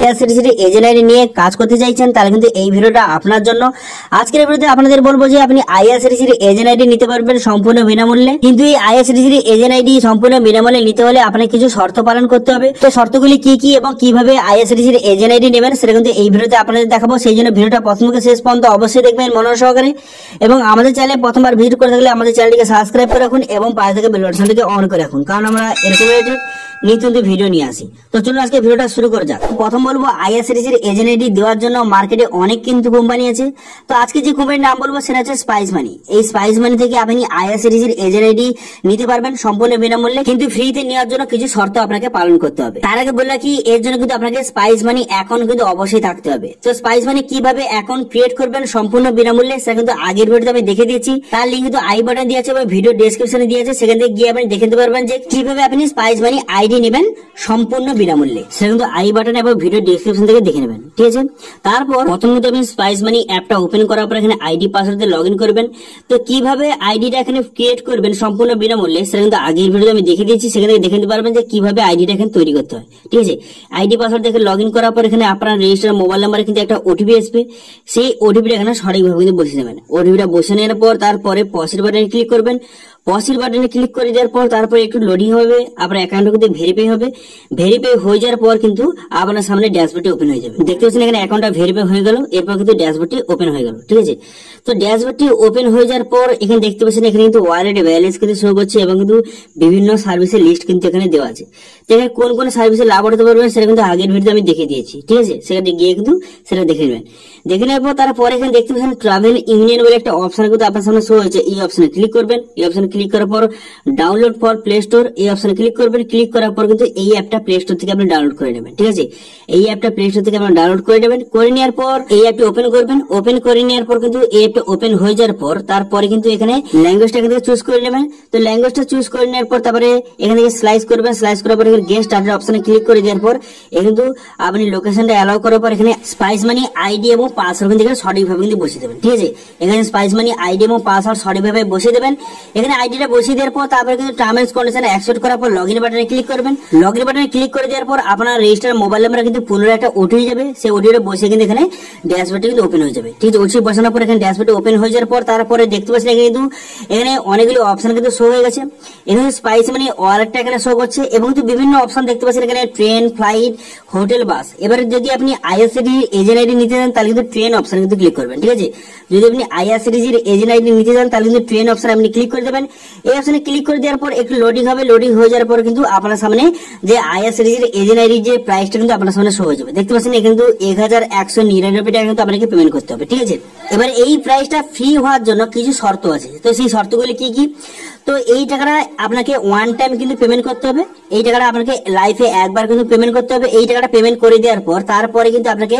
IRCTC agent ID নিয়ে কাজ করতে চাইছেন তাহলে কিন্তু এই ভিডিওটা আপনার জন্য। আজকের ভিডিওতে আপনাদের বলবো যে আপনি আইআরসিটিসি এজেন্ট আইডি নিতে পারবেন সম্পূর্ণ বিনামূল্যে। কিন্তু এই আইআরসিটিসি এজেন্ট আইডি সম্পূর্ণ বিনামূল্যে নিতে হলে আপনাকে কিছু শর্ত পালন করতে হবে। তো শর্তগুলি কি কি এবং কিভাবে আইআরসিটিসি এজেন্ট আইডি নেবেন সেটা কিন্তু এই ভিডিওতে আপনাদের দেখাবো। সেই জন্য ভিডিওটা প্রথম থেকে শেষ পর্যন্ত অবশ্যই দেখবেন মনোযোগ সহকারে। এবং আমাদের চ্যানেলে প্রথমবার ভিজিট করে থাকলে আমাদের চ্যানেলটিকে সাবস্ক্রাইব করে রাখুন এবং পাশে থেকে বেল বাটনটিকে অন করে রাখুন, কারণ আমরা এরকম নিত্য ভিডিও নিয়ে আসি। তো চলুন আজকে ভিডিওটা শুরু করা যাক। প্রথম বলবো আইআরসিটিসি এজেন্ট আইডি দেওয়ার জন্য মার্কেটে অনেক কিন্তু কোম্পানি আছে। তো আজকে যে কোম্পানির নাম বলবো সেটা হচ্ছে স্পাইস মানি। এই স্পাইস মানি থেকে আপনি আইআরসিটিসি এজেন্ট আইডি নিতে পারবেন সম্পূর্ণ বিনামূল্যে, কিন্তু ফ্রিতে নেওয়ার জন্য কিছু শর্ত আপনাকে পালন করতে হবে। তার আগে বললাম কি, এর জন্য কিন্তু আপনাকে স্পাইস মানি অ্যাকাউন্ট কিন্তু অবশ্যই থাকতে হবে। তো স্পাইস মানি কিভাবে অ্যাকাউন্ট ক্রিয়েট করবেন সম্পূর্ণ বিনামূল্যে সেটা কিন্তু আগের ভিডিওতে আমি দেখে দিয়েছি। তার লিঙ্ক কিন্তু আই বাটন দিয়ে আছে বা ভিডিও ডেসক্রিপশনে দিয়ে আছে, সেখান থেকে গিয়ে আপনি দেখে নিতে পারবেন যে কিভাবে আপনি স্পাইস মানি আইডি নেবেন সম্পূর্ণ বিনামূল্যে। সেটা কিন্তু আই বাটন এবং ভিডিও ডেসক্রিপশন থেকে দেখে নেবেন, ঠিক আছে। তারপর প্রথমত আপনি স্পাইস মানি অ্যাপটা ওপেন করার পর এখানে আইডি পাসওয়ার্ড দিয়ে লগ ইন করবেন। তো কিভাবে আইডিটা এখানে ক্রিয়েট করবেন সম্পূর্ণ বিনামূল্যে সেটা কিন্তু আগের ভিডিওতে আমি দেখে দিয়েছি, সেখান থেকে দেখে নিতে পারবেন যে কিভাবে আইডিটা এখানে তৈরি করতে হয়, ঠিক আছে। আইডি পাসওয়ার্ড দেখে লগ ইন করার পর এখানে আপনার রেজিস্টার মোবাইল নাম্বারে কিন্তু একটা ওটিপি আসবে। সেই ওটিপিটা এখানে সঠিকভাবে কিন্তু বসিয়ে দেবেন। ওটিপিটা বসে নেওয়ার পর তারপরে পসের বাটনে ক্লিক করবেন। পসের বাটনে ক্লিক করে দেওয়ার পর তারপরে একটু লোডিং হবে, আপনার অ্যাকাউন্ট কিন্তু ভেরিফাই হবে। ভেরিফাই হয়ে যাওয়ার পর কিন্তু আপনার সামনে ড্যাশবোর্ডটি ওপেন হয়ে যাবে। দেখতে পাচ্ছেন এখানে অ্যাকাউন্টটা ভেরিফাই হয়ে গেল, এরপর কিন্তু ড্যাশবোর্ডটি ওপেন হয়ে গেল, ঠিক আছে। তো ড্যাশবোর্ডটি ওপেন হয়ে যাওয়ার পর এখানে দেখতে পাচ্ছেন এখানে কিন্তু ওয়ালেট ব্যালেন্স কিন্তু শো করছে এবং কিন্তু বিভিন্ন সার্ভিসের লিস্ট কিন্তু এখানে দেওয়া আছে। তো এখানে কোন কোন সার্ভিসে লাভ উঠাতে পারবেন সেটা কিন্তু আগের ভিডিওতে আমি দেখে দিয়েছি, ঠিক আছে। সেখানে গিয়ে কিন্তু সেটা দেখে নেবেন। দেখে নেওয়ার পর তারপরে এখানে দেখতে পাচ্ছেন ট্রাভেল ইউনিয়ন বলে একটা অপশন কিন্তু আপনার সামনে শো হয়েছে। এই অপশনে ক্লিক করবেন। এই অপশনে ক্লিক করার পর ডাউনলোড ফর প্লে স্টোর এই অপশনে ক্লিক করবেন। ক্লিক করার পর কিন্তু এই অ্যাপটা প্লে স্টোর থেকে আপনি ডাউনলোড করে নেবেন, ঠিক আছে। এই অ্যাপটা প্লে স্টোর থেকে আপনি ডাউনলোড করে নেবেন। করে নেওয়ার পর এই অ্যাপটি ওপেন করবেন। ওপেন করে নেওয়ার পর কিন্তু এই অ্যাপটা ওপেন হয়ে যাওয়ার পর তারপরে কিন্তু এখানে ল্যাঙ্গুয়েজটা এখান থেকে চুজ করে নেবেন। তো ল্যাঙ্গুয়েজটা চুজ করে নেওয়ার পর তারপরে এখান থেকে স্লাইস করবেন। স্লাইস করার পর এখানে গেট স্টার্টের অপশনে ক্লিক করে দেওয়ার পর কিন্তু আপনি লোকেশনটা অ্যালাউ করার পর এখানে স্পাইস মানি আইডি এবং পাসওয়ার্ড কিন্তু এখানে সঠিকভাবে কিন্তু বসিয়ে দেবেন, ঠিক আছে। এখানে স্পাইস মানি আইডি এবং পাসওয়ার্ড সঠিকভাবে বসিয়ে দেবেন। এখানে আইডিটা বসিয়ে দেওয়ার পর তারপরে কিন্তু টার্ম এন্ড কন্ডিশন অ্যাকসেপ্ট করার পর লগইন বাটনে ক্লিক করবেন। লগইন বাটনে ক্লিক করে দেওয়ার পর আপনার রেজিস্টার মোবাইল নাম্বারে কিন্তু পুনরায় একটা ওটিপি যাবে। সেই ওটিপিটা বসে কিন্তু এখানে ড্যাশবোর্ডটি কিন্তু ওপেন হয়ে যাবে, ঠিক আছে। ওটিপি বসানোর পর এখানে ড্যাশবোর্ডটি ওপেন হয়ে যাওয়ার পর তারপরে দেখতে পাচ্ছেন কিন্তু এখানে অনেকগুলো অপশন কিন্তু শো হয়ে গেছে। এখানে স্পাইস মানি ওয়ালেটটা এখানে শো করছে এবং কিন্তু বিভিন্ন অপশন দেখতে পাচ্ছেন এখানে ট্রেন, ফ্লাইট, হোটেল, বাস। এবারে যদি আপনি আইআরসিটিসি এজেন্ট আইডি নিতে চান তাহলে কিন্তু ট্রেন অপশন কিন্তু ক্লিক করবেন, ঠিক আছে। যদি আপনি আইআরসিটিসি এজেন্ট আইডি নিতে চান তাহলে কিন্তু ট্রেন অপশন আপনি ক্লিক করে দেবেন। এই অপশনে ক্লিক করে দেওয়ার পর একটু লোডিং হবে। লোডিং হয়ে যাওয়ার পর কিন্তু আপনার সামনে যে আইআরসিটিসি এজেন্ট আইডি যে প্রাইসটা কিন্তু আপনার সামনে শো হয়ে যাবে। দেখতে পাচ্ছেন এখানে কিন্তু 1199 টাকা কিন্তু আপনাকে পেমেন্ট করতে হবে, ঠিক আছে। এবার এই প্রাইসটা ফ্রি হওয়ার জন্য কিছু শর্ত আছে। তো সেই শর্তগুলি কি কি? তো এই টাকাটা আপনাকে ওয়ান টাইম কিন্তু পেমেন্ট করতে হবে। এই টাকাটা আপনাকে লাইফে একবার কিন্তু পেমেন্ট করতে হবে। এই টাকাটা পেমেন্ট করে দেওয়ার পর তারপরে কিন্তু আপনাকে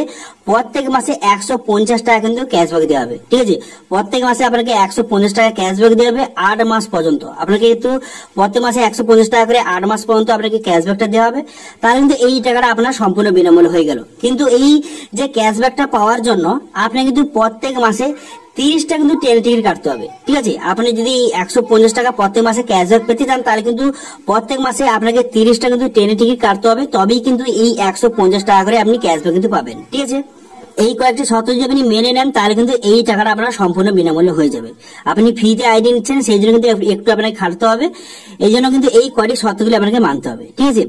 প্রত্যেক মাসে 150 টাকা কিন্তু ক্যাশব্যাক দেওয়া হবে, ঠিক আছে। প্রত্যেক মাসে আপনাকে 150 টাকা ক্যাশব্যাক দেওয়া হবে 8 মাস পর্যন্ত। আপনাকে কিন্তু প্রত্যেক মাসে 150 টাকা করে 8 মাস পর্যন্ত আপনাকে ক্যাশব্যাকটা দেওয়া হবে। তাহলে কিন্তু এই টাকাটা আপনার সম্পূর্ণ বিনামূল্যে হয়ে গেল। কিন্তু এই যে ক্যাশব্যাকটা পাওয়ার জন্য আপনাকে কিন্তু প্রত্যেক মাসে 30 টাকা কিন্তু ট্রেন টিকিট কাটতে হবে, ঠিক আছে। আপনি যদি 150 টাকা প্রত্যেক মাসে ক্যাশব্যাক পেতে চান তাহলে কিন্তু প্রত্যেক মাসে আপনাকে 30 টাকা কিন্তু ট্রেনের টিকিট কাটতে হবে, তবেই কিন্তু এই 150 টাকা করে আপনি ক্যাশব্যাক কিন্তু পাবেন, ঠিক আছে। এই কয়েকটি শর্ত যদি আপনি মেনে নেন তাহলে কিন্তু এই টাকাটা আপনার সম্পূর্ণ বিনামূল্যে হয়ে যাবে। আপনি ফ্রিতে আইডি নিচ্ছেন সেই জন্য কিন্তু একটু আপনাকে খাটতে হবে, এই জন্য কিন্তু এই কয়টি শর্তগুলি আপনাকে মানতে হবে, ঠিক আছে।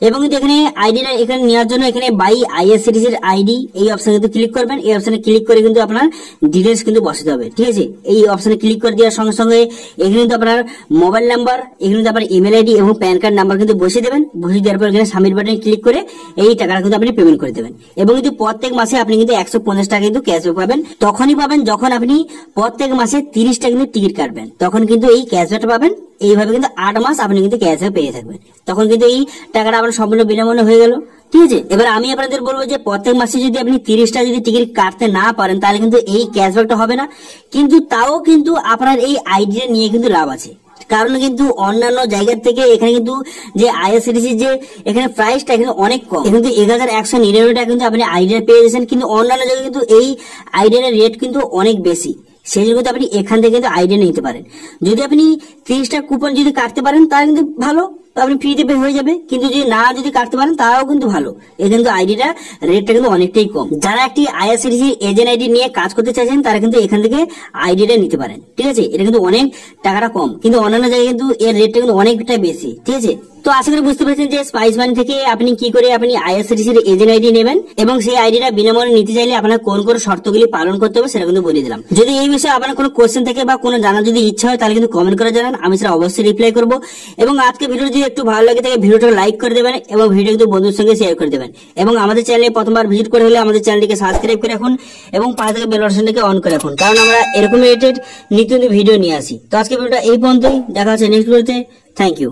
এবং কিন্তু এখানে আইডিটা এখানে নেওয়ার জন্য এখানে বাই আইআরসিটিসি আইডি এই অপশনে কিন্তু ক্লিক করবেন। এই অপশনে ক্লিক করে কিন্তু আপনার ডিটেলস কিন্তু বসাতে হবে, ঠিক আছে। এই অপশনে ক্লিক করে দেওয়ার সঙ্গে সঙ্গে এখানে কিন্তু আপনার মোবাইল নাম্বার, এখানে কিন্তু আপনার ইমেল আইডি এবং প্যান কার্ড নাম্বার কিন্তু বসিয়ে দেবেন। বসিয়ে দেওয়ার পর এখানে সাবমিট বাটনে ক্লিক করে এই টাকাটা কিন্তু আপনি পেমেন্ট করে দেবেন। এবং কিন্তু প্রত্যেক মাসে আপনি কিন্তু 150 টাকা কিন্তু ক্যাশব্যাক পাবেন। তখনই পাবেন যখন আপনি প্রত্যেক মাসে 30 টাকা কিন্তু টিকিট কাটবেন, তখন কিন্তু এই ক্যাশব্যাকটা পাবেন। এইভাবে কিন্তু 8 মাস আপনি কিন্তু ক্যাশব্যাক পেয়ে থাকবেন। তখন কিন্তু এই টাকাটা আপনার সম্পূর্ণ বিনামূল্যে হয়ে গেল, ঠিক আছে। এবার আমি আপনাদের বলবো যে প্রত্যেক মাসে যদি আপনি 30 টাকা যদি টিকিট কাটতে না পারেন তাহলে কিন্তু এই ক্যাশব্যাকটা হবে না। কিন্তু তাও কিন্তু আপনার এই আইডিয়া নিয়ে কিন্তু লাভ আছে, কারণ কিন্তু অন্যান্য জায়গার থেকে এখানে কিন্তু যে আইআরসিটিসি যে এখানে প্রাইসটা এখানে অনেক কম। কিন্তু 1199 টাকা কিন্তু আপনি আইডিয়া পেয়ে যাচ্ছেন। কিন্তু অন্যান্য জায়গায় কিন্তু এই আইডিয়ার রেট কিন্তু অনেক বেশি, সেই জন্য আপনি এখান থেকে কিন্তু আইডিয়া নিতে পারেন। যদি আপনি 30 টাকা কুপন যদি কাটতে পারেন তাহলে কিন্তু ভালো, তো আপনি ফ্রিতে পে হয়ে যাবে। কিন্তু যদি কাটতে পারেন তাও কিন্তু ভালো, এ কিন্তু আইডিটা রেটটা কিন্তু অনেকটাই কম। যারা একটি আইআরসিটিসি এজেন্ট আইডি নিয়ে কাজ করতে চাইছেন তারা কিন্তু এখান থেকে আইডিটা নিতে পারেন, ঠিক আছে। এটা কিন্তু অনেক টাকাটা কম, কিন্তু অন্যান্য জায়গায় কিন্তু এর রেটটা কিন্তু অনেকটা বেশি, ঠিক আছে। তো আশা করি বুঝতে পেরেছেন যে স্পাইস মানি থেকে আপনি কি করে আপনি আইআরসিটিসির এজেন্ট আইডি নেবেন এবং সেই আইডিটা বিনামূল্যে নিতে চাইলে আপনার কোন কোন শর্তগুলি পালন করতে হবে সেটা কিন্তু বলে দিলাম। যদি এই বিষয়ে আপনার কোনো কোশ্চেন থাকে বা কোনো জানার যদি ইচ্ছা হয় তাহলে কিন্তু কমেন্ট করে জানান, আমি সেটা অবশ্যই রিপ্লাই করবো। এবং আজকে ভিডিও যদি একটু ভালো লাগে থাকে ভিডিওটা লাইক করে দেবেন এবং ভিডিও কিন্তু বন্ধুর সঙ্গে শেয়ার করে দেবেন। এবং আমাদের চ্যানেলে প্রথমবার ভিজিট করে হলে আমাদের চ্যানেলটিকে সাবস্ক্রাইব করে রাখুন এবং পাশে থেকে বেল বাটনটাকে অন করে রাখুন, কারণ আমরা এরকম রিলেটেড নিত্য ভিডিও নিয়ে আসি। তো আজকে ভিডিওটা এই পর্যন্তই, দেখা হচ্ছে নেক্সট ভিডিওতে। Thank you.